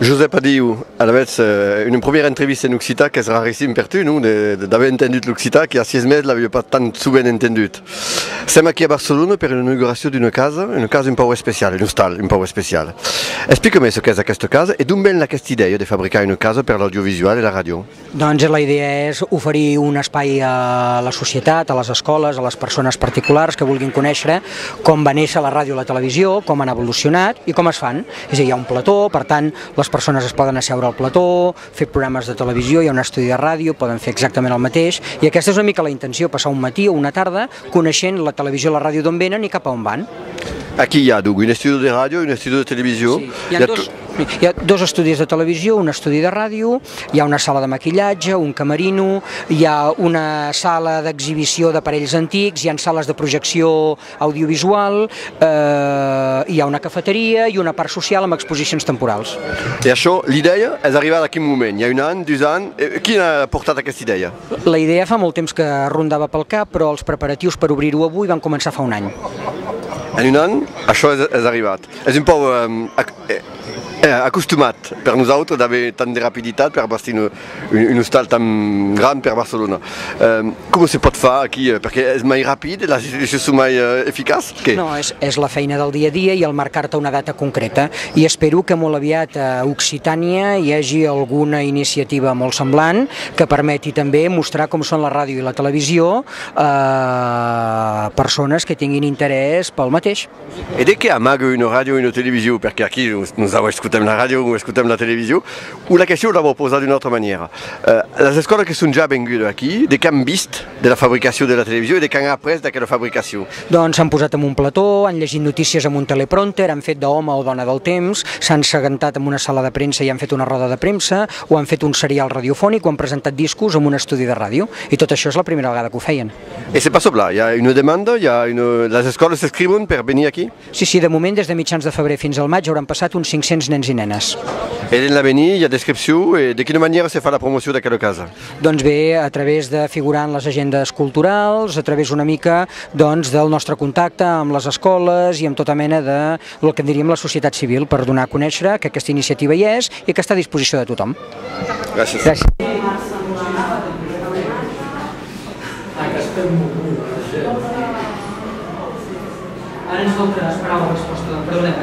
Josep Adiu, una primera entrevista en occità que és raríssim per tu, d'haver entendut l'occità, que a 6 mesos l'havia pas tan sovint entendut. Estem aquí a Barcelona per l'inauguració d'una casa un peu especial, un hostal un peu especial. Explica'm què és aquesta casa i d'on ven aquesta idea de fabricar una casa per l'audiovisual i la ràdio? Doncs la idea és oferir un espai a la societat, a les escoles, a les persones particulars que vulguin conèixer com va néixer la ràdio i la televisió, com han evolucionat i com es fan. És a dir, hi ha un plató, per tant, les persones es poden asseure al plató, fer programes de televisió, hi ha un estudi de ràdio, poden fer exactament el mateix, i aquesta és una mica la intenció, passar un matí o una tarda coneixent la televisió i la ràdio d'on venen i cap a on van. Aquí hi ha un estudi de ràdio i un estudi de televisió. Sí, hi ha dos estudis de televisió, un estudi de ràdio, hi ha una sala de maquillatge, un camerino, hi ha una sala d'exhibició d'aparells antics, hi ha sales de projecció audiovisual, hi ha una cafeteria i una part social amb exposicions temporals. I això, l'idea és arribar a quin moment? Hi ha un any, 2 anys? Qui ha portat aquesta idea? La idea fa molt temps que rondava pel cap, però els preparatius per obrir-ho avui van començar fa un any. En un any, això és arribat. És un peu acostumat per nosaltres d'haver tant de rapiditat per bastir un hostal tan gran per Barcelona. Com se pot fer aquí? Perquè és mai ràpid, la gestió és mai eficaç? No, és la feina del dia a dia i el marcar-te una data concreta. I espero que molt aviat a Occitània hi hagi alguna iniciativa molt semblant que permeti també mostrar com són la ràdio i la televisió a persones que tinguin interès pel mateix. I de què amaga una ràdio i una televisió? Perquè aquí nosaltres escoltem la ràdio o escoltem la televisió, o la qüestió la vau posar d'una altra manera. Les escoles que són ja vengudes aquí, de què han vist de la fabricació de la televisió i de què han après d'aquesta fabricació? Doncs s'han posat en un plató, han llegit notícies amb un teleprompter, han fet d'home o dona del temps, s'han segantat en una sala de premsa i han fet una roda de premsa, o han fet un serial radiofònic, o han presentat discos en un estudi de ràdio, i tot això és la primera vegada que ho feien. I se passa bla, hi ha una demanda, les escoles s'escriuen per venir aquí? Sí, de moment des de mitjans de febrer fins al maig hauran passat uns 500 nens i nenes. I en l'avenir hi ha descripció, i de quina manera se fa la promoció d'aquesta casa? Doncs bé, a través de figurar en les agendes culturals, a través una mica del nostre contacte amb les escoles i amb tota mena del que en diríem la societat civil, per donar a conèixer que aquesta iniciativa hi és i que està a disposició de tothom. Gràcies. Ara ens toca esperar la resposta. Perdoneu,